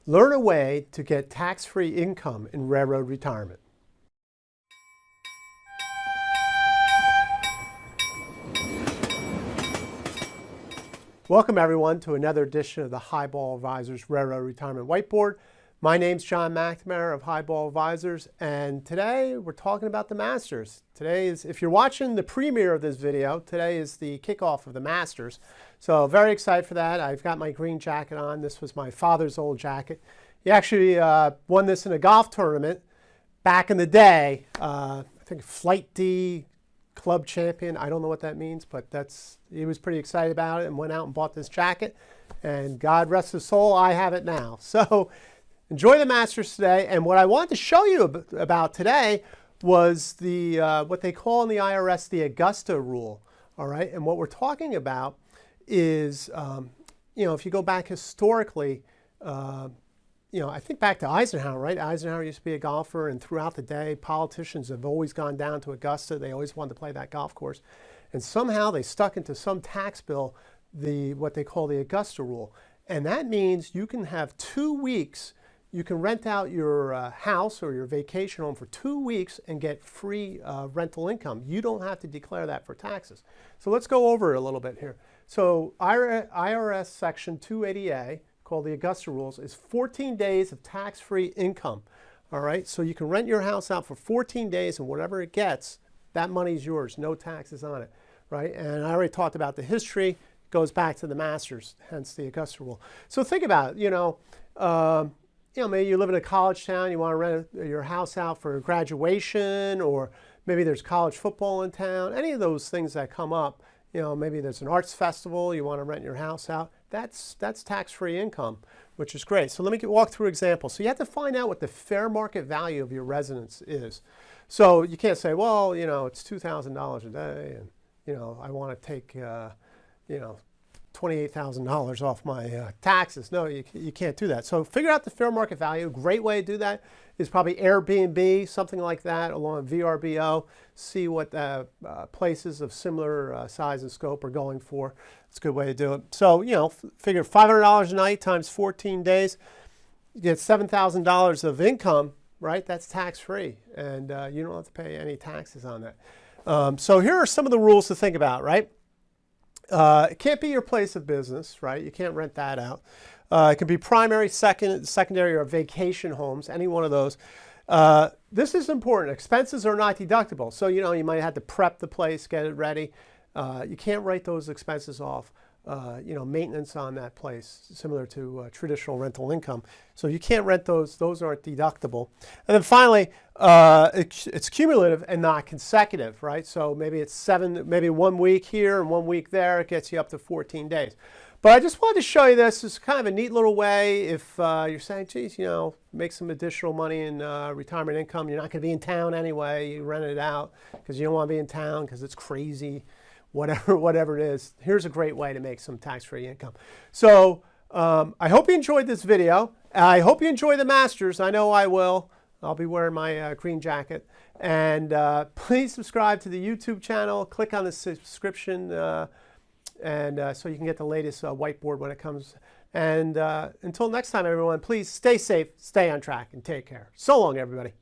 Learn a way to get tax-free income in railroad retirement. Welcome everyone to another edition of the Highball Advisors Railroad Retirement Whiteboard. My name's John McNamara of Highball Advisors, and today we're talking about the Masters. Today is, if you're watching the premiere of this video, today is the kickoff of the Masters. So very excited for that. I've got my green jacket on. This was my father's old jacket. He actually won this in a golf tournament back in the day. I think Flight D club champion. I don't know what that means, but he was pretty excited about it and went out and bought this jacket. And God rest his soul, I have it now. So enjoy the Masters today. And what I wanted to show you about today was the what they call in the IRS the Augusta rule. All right, and what we're talking about is, if you go back historically, I think back to Eisenhower, right? Eisenhower used to be a golfer, and throughout the day, politicians have always gone down to Augusta. They always wanted to play that golf course. And somehow they stuck into some tax bill what they call the Augusta rule. And that means you can have 2 weeks, you can rent out your house or your vacation home for 2 weeks and get free rental income. You don't have to declare that for taxes. So let's go over it a little bit here. So IRS Section 280A, called the Augusta rules, is 14 days of tax-free income. All right, so you can rent your house out for 14 days, and whatever it gets, that money's yours, no taxes on it, right? And I already talked about the history. It goes back to the Masters, hence the Augusta rule. So think about it, maybe you live in a college town, you want to rent your house out for graduation, or maybe there's college football in town, any of those things that come up. Maybe there's an arts festival, you want to rent your house out. That's tax-free income, which is great. So let me walk through examples. So you have to find out what the fair market value of your residence is. So you can't say, well, it's $2,000 a day, and I want to take $28,000 off my taxes. No, you can't do that. So figure out the fair market value. A great way to do that is probably Airbnb, something like that, along VRBO. See what places of similar size and scope are going for. It's a good way to do it. So, figure $500 a night times 14 days. You get $7,000 of income, right? That's tax-free, and you don't have to pay any taxes on that. So here are some of the rules to think about, right? It can't be your place of business, right? You can't rent that out. It can be primary, secondary, or vacation homes, any one of those. This is important. Expenses are not deductible. So, you might have to prep the place, get it ready. You can't write those expenses off. Maintenance on that place, similar to traditional rental income. So you can't rent those. Those aren't deductible. And then finally, it's cumulative and not consecutive, right? So maybe it's maybe 1 week here and 1 week there. It gets you up to 14 days. But I just wanted to show you this. It's kind of a neat little way if you're saying, geez, make some additional money in retirement income. You're not going to be in town anyway. You rent it out because you don't want to be in town because it's crazy. Whatever it is, here's a great way to make some tax-free income. So I hope you enjoyed this video. I hope you enjoy the Masters. I know I will. I'll be wearing my green jacket. And please subscribe to the YouTube channel. Click on the subscription so you can get the latest whiteboard when it comes. And until next time, everyone, please stay safe, stay on track, and take care. So long, everybody.